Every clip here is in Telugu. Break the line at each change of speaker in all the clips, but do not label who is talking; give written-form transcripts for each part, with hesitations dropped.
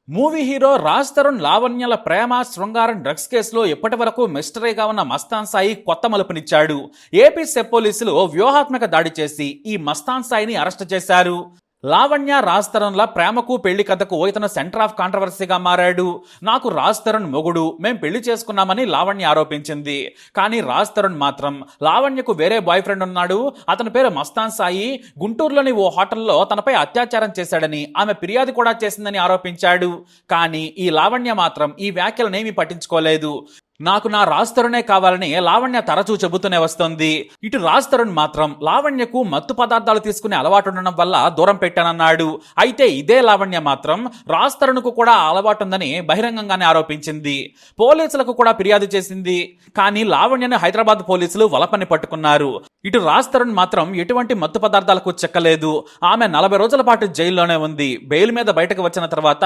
మూవీ హీరో రాజ్ తరుణ్ లావణ్యల ప్రేమ శృంగారం డ్రగ్స్ కేసులో ఇప్పటి వరకు మిస్టరీగా ఉన్న మస్తాన్ సాయి కొత్త మలుపునిచ్చాడు. ఏపీ సెప్ పోలీసులు వ్యూహాత్మక దాడి చేసి ఈ మస్తాన్ సాయిని అరెస్ట్ చేశారు. లావణ్య రాజ్ తరుణ్ల ప్రేమకు పెళ్లి కథకు ఇతను సెంటర్ ఆఫ్ కాంట్రవర్సీగా మారాడు. నాకు రాజ్ తరుణ్ మొగుడు, మేం పెళ్లి చేసుకున్నామని లావణ్య ఆరోపించింది. కానీ రాజ్ తరుణ్ మాత్రం లావణ్యకు వేరే బాయ్ ఫ్రెండ్ ఉన్నాడు, అతని పేరు మస్తాన్ సాయి, గుంటూరులోని ఓ హోటల్లో తనపై అత్యాచారం చేశాడని ఆమె ఫిర్యాదు కూడా చేసిందని ఆరోపించాడు. కానీ ఈ లావణ్య మాత్రం ఈ వ్యాఖ్యలనేమీ పట్టించుకోలేదు. నాకు నా రాజ్ తరుణే కావాలని లావణ్య తరచూ చెబుతూనే వస్తోంది. ఇటు రాజ్ తరుణ్ మాత్రం లావణ్యకు మత్తు పదార్థాలు తీసుకునే అలవాటు ఉండడం వల్ల దూరం పెట్టానన్నాడు. అయితే ఇదే లావణ్య మాత్రం రాజ్ తరుణ్కు కూడా అలవాటు ఉందని బహిరంగంగానే ఆరోపించింది. పోలీసులకు కూడా ఫిర్యాదు చేసింది. కానీ లావణ్యను హైదరాబాద్ పోలీసులు వలపని పట్టుకున్నారు. ఇటు రాజ్ తరుణ్ మాత్రం ఎటువంటి మత్తు పదార్థాలకు చెక్కలేదు. ఆమె 40 రోజుల పాటు జైల్లోనే ఉంది. బెయిల్ మీద బయటకు వచ్చిన తర్వాత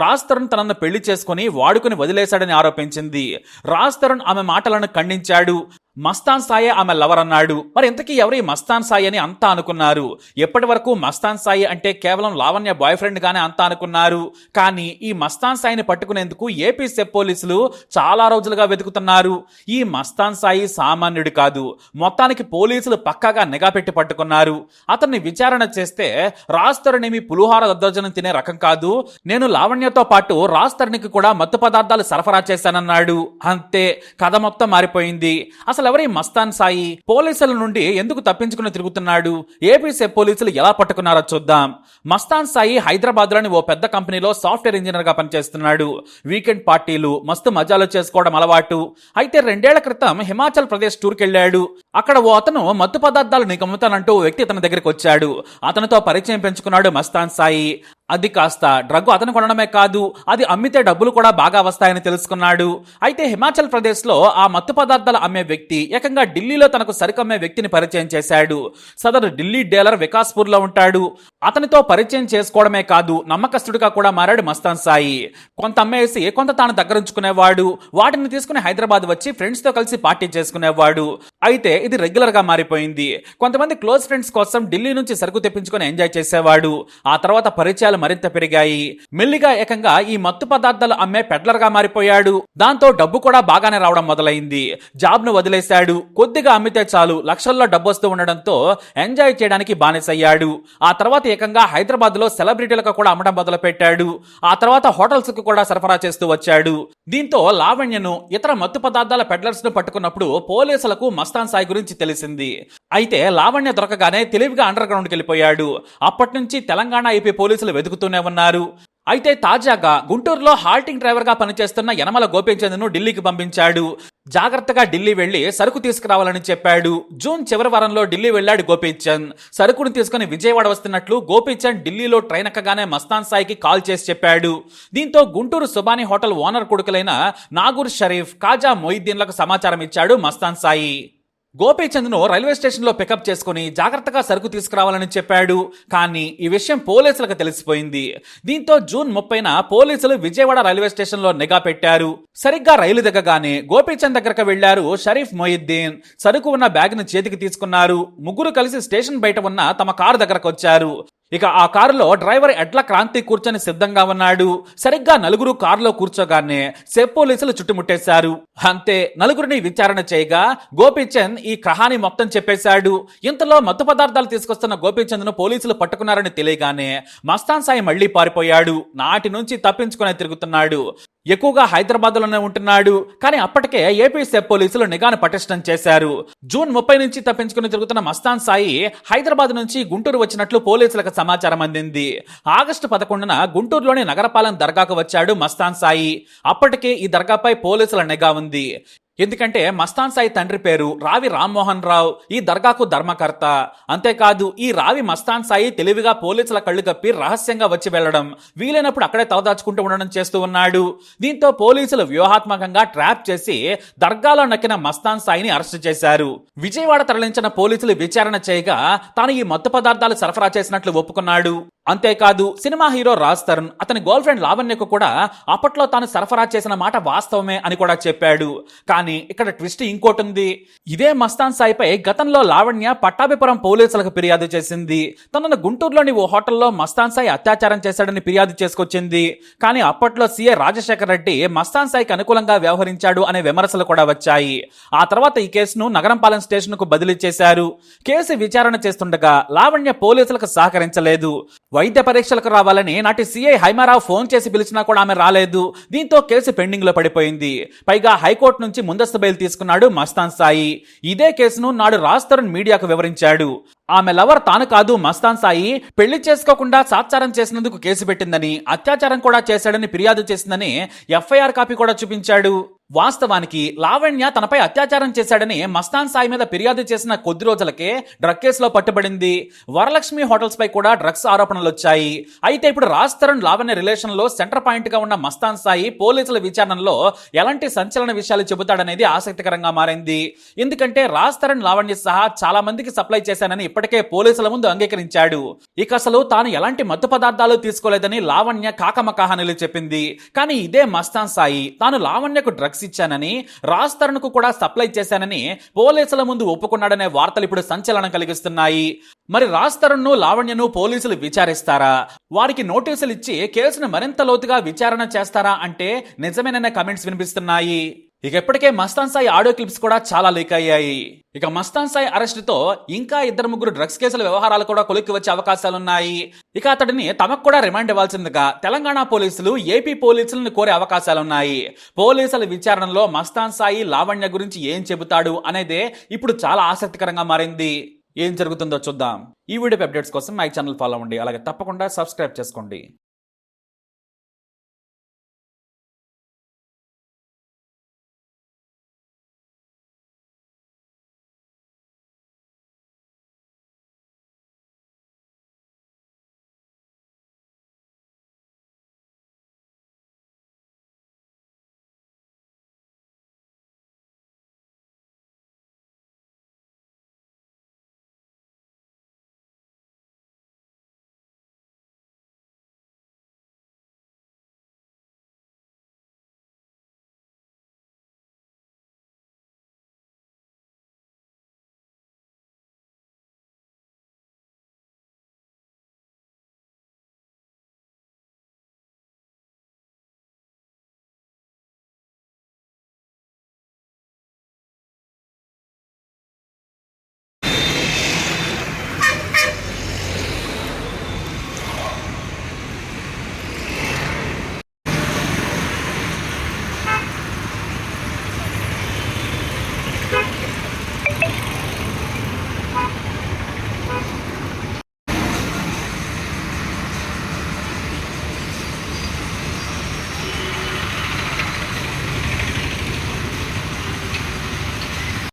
రాజ్ తరుణ్ తనను పెళ్లి చేసుకుని వాడుకుని వదిలేశాడని ఆరోపించింది. రాజ్ తరుణ్ ఆమె మాటలను ఖండించాడు. మస్తాన్ సాయి ఆమె లవర్ అన్నాడు. మరి ఇంతకీ ఎవరి మస్తాన్ సాయి అని అంతా అనుకున్నారు. ఎప్పటి వరకు మస్తాన్ సాయి అంటే కేవలం లావణ్య బాయ్ ఫ్రెండ్ గానే అంతా అనుకున్నారు. కానీ ఈ మస్తాన్ సాయిని పట్టుకునేందుకు ఏపీ సెప్ పోలీసులు చాలా రోజులుగా వెతుకుతున్నారు. ఈ మస్తాన్ సాయి సామాన్యుడు కాదు. మొత్తానికి పోలీసులు పక్కాగా నిఘా పెట్టి పట్టుకున్నారు. అతన్ని విచారణ చేస్తే రాజ్ తరుణ్ ఏమి పులిహోర దద్దోజనం తినే రకం కాదు. నేను లావణ్యతో పాటు రాజ్ తరుణ్కి కూడా మత్తు పదార్థాలు సరఫరా చేశానన్నాడు. అంతే, కథ మొత్తం మారిపోయింది. అసలు ఎవరి మస్తాన్ సాయి పోలీసుల నుండి ఎందుకు తప్పించుకుని తిరుగుతున్నాడు? ఏపీ సెప్ పోలీసులు ఎలా పట్టుకున్నారో చూద్దాం. మస్తాన్ సాయి హైదరాబాద్ లోని ఓ పెద్ద కంపెనీలో సాఫ్ట్వేర్ ఇంజనీర్ గా పనిచేస్తున్నాడు. వీకెండ్ పార్టీలు, మస్తు మజాలు చేసుకోవడం అలవాటు. అయితే 2 ఏళ్ల క్రితం హిమాచల్ ప్రదేశ్ టూర్కి వెళ్ళాడు. అక్కడ ఓ అతను మత్తు పదార్థాలు నీకు అమ్ముతానంటూ ఓ వ్యక్తి అతని దగ్గరికి వచ్చాడు. అతనితో పరిచయం పెంచుకున్నాడు మస్తాన్ సాయి. అది కాస్త డ్రగ్ అతను కొనడమే కాదు, అది అమ్మితే డబ్బులు కూడా బాగా వస్తాయని తెలుసుకున్నాడు. అయితే హిమాచల్ ప్రదేశ్ లో ఆ మత్తు పదార్థాలు అమ్మే వ్యక్తి ఏకంగా ఢిల్లీలో తనకు సరికమ్మే వ్యక్తిని పరిచయం చేశాడు. సదరు ఢిల్లీ డీలర్ వికాస్పూర్ లో ఉంటాడు. అతనితో పరిచయం చేసుకోవడమే కాదు, నమ్మకస్తుడిగా కూడా మారాడు మస్తాన్ సాయి. కొంత అమ్మేసి కొంత తాను దగ్గరుంచుకునేవాడు. వాటిని తీసుకుని హైదరాబాద్ వచ్చి ఫ్రెండ్స్ తో కలిసి పార్టీ చేసుకునేవాడు. అయితే ఇది రెగ్యులర్ గా మారిపోయింది. కొంతమంది క్లోజ్ ఫ్రెండ్స్ కోసం ఢిల్లీ నుంచి సరుకు తెప్పించుకుని ఎంజాయ్ చేసేవాడు. ఆ తర్వాత పరిచయాలు మరింత పెరిగాయి. మెల్లిగా ఏకంగా ఈ మత్తు పదార్థాలు అమ్మే పెడ్లర్ గా మారిపోయాడు. దాంతో డబ్బు కూడా బాగానే రావడం మొదలైంది. జాబ్ ను వదిలేశాడు. కొద్దిగా అమ్మితే చాలు లక్షల్లో డబ్బు వస్తూ ఉండడంతో ఎంజాయ్ చేయడానికి బానిసయ్యాడు. ఆ తర్వాత ఏకంగా హైదరాబాద్ లో సెలబ్రిటీలకు కూడా అమ్మడం మొదలు పెట్టాడు. ఆ తర్వాత హోటల్స్ కు కూడా సరఫరా చేస్తూ వచ్చాడు. దీంతో లావణ్యను, ఇతర మత్తు పదార్థాల పెడ్లర్స్ ను పట్టుకున్నప్పుడు పోలీసులకు మస్తాన్ సాయి గురించి తెలిసింది. అయితే లావణ్య దొరకగానే తెలివిగా అండర్ గ్రౌండ్కి వెళ్ళిపోయాడు. అప్పటి నుంచి తెలంగాణ, ఏపీ పోలీసులు వెతుకుతూనే ఉన్నారు. అయితే తాజాగా గుంటూరులో హాల్టింగ్ డ్రైవర్ గా పనిచేస్తున్న యనమల గోపీచంద్ను ఢిల్లీకి పంపించాడు. జాగ్రత్తగా ఢిల్లీ వెళ్లి సరుకు తీసుకురావాలని చెప్పాడు. జూన్ చివరి వారంలో ఢిల్లీ వెళ్లాడు గోపీచంద్. సరుకును తీసుకుని విజయవాడ వస్తున్నట్లు గోపీచంద్ ఢిల్లీలో ట్రైన్ ఎక్కగానే మస్తాన్ సాయికి కాల్ చేసి చెప్పాడు. దీంతో గుంటూరు సుబానీ హోటల్ ఓనర్ కొడుకులైన నాగూర్ షరీఫ్, కాజా మొయిద్దీన్లకు సమాచారం ఇచ్చాడు మస్తాన్ సాయి. గోపీచంద్ను రైల్వే స్టేషన్ లో పికప్ చేసుకుని జాగ్రత్తగా సరుకు తీసుకురావాలని చెప్పాడు. కానీ ఈ విషయం పోలీసులకు తెలిసిపోయింది. దీంతో జూన్ 30న పోలీసులు విజయవాడ రైల్వే స్టేషన్ లో నిఘా పెట్టారు. సరిగ్గా రైలు దిగగానే గోపీచంద్ దగ్గరకు వెళ్లారు షరీఫ్, మొయిద్దీన్. సరుకు ఉన్న బ్యాగ్ ను చేతికి తీసుకున్నారు. ముగ్గురు కలిసి స్టేషన్ బయట ఉన్న తమ కారు దగ్గరకు వచ్చారు. ఇక ఆ కారులో డ్రైవర్ ఎడ్ల క్రాంతి కూర్చొని సిద్ధంగా ఉన్నాడు. సరిగ్గా నలుగురు కారులో కూర్చోగానే సెప్ పోలీసులు చుట్టుముట్టేశారు. అంతే, నలుగురిని విచారణ చేయగా గోపీచంద్ ఈ కహాని మొత్తం చెప్పేశాడు. ఇంతలో మత్తు పదార్థాలు తీసుకొస్తున్న గోపీచంద్ ను పోలీసులు పట్టుకున్నారని తెలియగానే మస్తాన్ సాయి మళ్లీ పారిపోయాడు. నాటి నుంచి తప్పించుకుని తిరుగుతున్నాడు. ఎక్కువగా హైదరాబాద్ లోనే ఉంటున్నాడు. కానీ అప్పటికే ఏపీ సెప్ పోలీసులు నిఘాను పటిష్టం చేశారు. జూన్ 30 నుంచి తప్పించుకుని తిరుగుతున్న మస్తాన్ సాయి హైదరాబాద్ నుంచి గుంటూరు వచ్చినట్లు పోలీసులకు సమాచారం అందింది. ఆగస్టు 11న గుంటూరులోని నగరపాలెం దర్గాకు వచ్చాడు మస్తాన్ సాయి. అప్పటికే ఈ దర్గాపై పోలీసుల నిఘా ఉంది. ఎందుకంటే మస్తాన్ సాయి తండ్రి పేరు రావి రామ్మోహన్ రావు, ఈ దర్గాకు ధర్మకర్త. అంతేకాదు ఈ రావి మస్తాన్ సాయి తెలివిగా పోలీసుల కళ్ళు కప్పి రహస్యంగా వచ్చి వెళ్లడం, వీలైనప్పుడు అక్కడే తలదాచుకుంటూ ఉండడం చేస్తూ ఉన్నాడు. దీంతో పోలీసులు వ్యూహాత్మకంగా ట్రాప్ చేసి దర్గాలో నక్కిన మస్తాన్ సాయిని అరెస్టు చేశారు. విజయవాడ తరలించిన పోలీసులు విచారణ చేయగా తాను ఈ మత్తు పదార్థాలు సరఫరా చేసినట్లు ఒప్పుకున్నాడు. అంతేకాదు సినిమా హీరో రాజ్ తరుణ్ అతని గర్ల్ ఫ్రెండ్ లావణ్యకు కూడా అప్పట్లో తాను సరఫరా చేసిన మాట వాస్తవమే అని కూడా చెప్పాడు. కానీ ఇక్కడ ట్విస్ట్ ఇంకోటి ఉంది. ఇదే మస్తాన్ సాయిపై గతంలో లావణ్య పట్టాభిపురం పోలీసులకు ఫిర్యాదు చేసింది. తనను గుంటూరులోని ఓ హోటల్లో మస్తాన్ సాయి అత్యాచారం చేశాడని ఫిర్యాదు చేసుకొచ్చింది. కానీ అప్పట్లో సీఐ రాజశేఖర్ రెడ్డి మస్తాన్ సాయికి అనుకూలంగా వ్యవహరించాడు అనే విమర్శలు కూడా వచ్చాయి. ఆ తర్వాత ఈ కేసును నగరంపాలెం స్టేషన్ కు బదిలీ చేశారు. కేసు విచారణ చేస్తుండగా లావణ్య పోలీసులకు సహకరించలేదు. వైద్య పరీక్షలకు రావాలని నాటి సీఐ హైమారావు ఫోన్ చేసి పిలిచినా కూడా ఆమె రాలేదు. దీంతో కేసు పెండింగ్ లో పడిపోయింది. పైగా హైకోర్టు నుంచి ముందస్తు బెయిల్ తీసుకున్నాడు మస్తాన్ సాయి. ఇదే కేసును నాడు రాజ్ తరుణ్ మీడియాకు వివరించాడు. ఆమె లవర్ తాను కాదు మస్తాన్ సాయి, పెళ్లి చేసుకోకుండా సాత్సారం చేసినందుకు కేసు పెట్టిందని, అత్యాచారం కూడా చేశాడని ఫిర్యాదు చేసిందని ఎఫ్ఐఆర్ కాపీ కూడా చూపించాడు. వాస్తవానికి లావణ్య తనపై అత్యాచారం చేశాడని మస్తాన్ సాయి మీద ఫిర్యాదు చేసిన కొద్ది రోజులకే డ్రగ్ కేసులో పట్టుబడింది. వరలక్ష్మి హోటల్స్ పై కూడా డ్రగ్స్ ఆరోపణలు వచ్చాయి. అయితే ఇప్పుడు రాజ్ తరుణ్ లావణ్య రిలేషన్ లో సెంటర్ పాయింట్ గా ఉన్న మస్తాన్ సాయి పోలీసుల విచారణలో ఎలాంటి సంచలన విషయాలు చెబుతాడనేది ఆసక్తికరంగా మారింది. ఎందుకంటే రాజ్ తరుణ్ లావణ్య సహా చాలా మందికి సప్లై చేశానని ఇప్పటికే పోలీసుల ముందు అంగీకరించాడు. ఇక అసలు తాను ఎలాంటి మత్తు పదార్థాలు తీసుకోలేదని లావణ్య కాకమకాహానిలు చెప్పింది. కానీ ఇదే మస్తాన్ సాయి తాను లావణ్యకు డ్రగ్స్ ఇచ్చానని, రాజ్ తరుణ్ కు కూడా సప్లై చేశానని పోలీసుల ముందు ఒప్పుకున్నాడనే వార్తలు ఇప్పుడు సంచలనం కలిగిస్తున్నాయి. మరి రాజ్ తరుణ్ ను లావణ్యను పోలీసులు విచారిస్తారా? వారికి నోటీసులు ఇచ్చి కేసును మరింత లోతుగా విచారణ చేస్తారా అంటే నిజమేననే కమెంట్స్ వినిపిస్తున్నాయి. ఇక ఇప్పటికే మస్తాన్ సాయి ఆడియో క్లిప్స్ కూడా చాలా లీక్ అయ్యాయి. ఇక మస్తాన్ సాయి అరెస్ట్ తో ఇంకా 2-3 డ్రగ్స్ కేసుల వ్యవహారాలు కూడా కొలిక్కి వచ్చే అవకాశాలున్నాయి. ఇక అతడిని తమకు కూడా రిమాండ్ ఇవ్వాల్సిందిగా తెలంగాణ పోలీసులు ఏపీ పోలీసులను కోరే అవకాశాలున్నాయి. పోలీసుల విచారణలో మస్తాన్ సాయి లావణ్య గురించి ఏం చెబుతాడు అనేదే ఇప్పుడు చాలా ఆసక్తికరంగా మారింది. ఏం జరుగుతుందో చూద్దాం. ఈ వీడియో అప్డేట్స్ కోసం మై ఛానల్ ఫాలో అవ్వండి. అలాగే తప్పకుండా సబ్స్క్రైబ్ చేసుకోండి.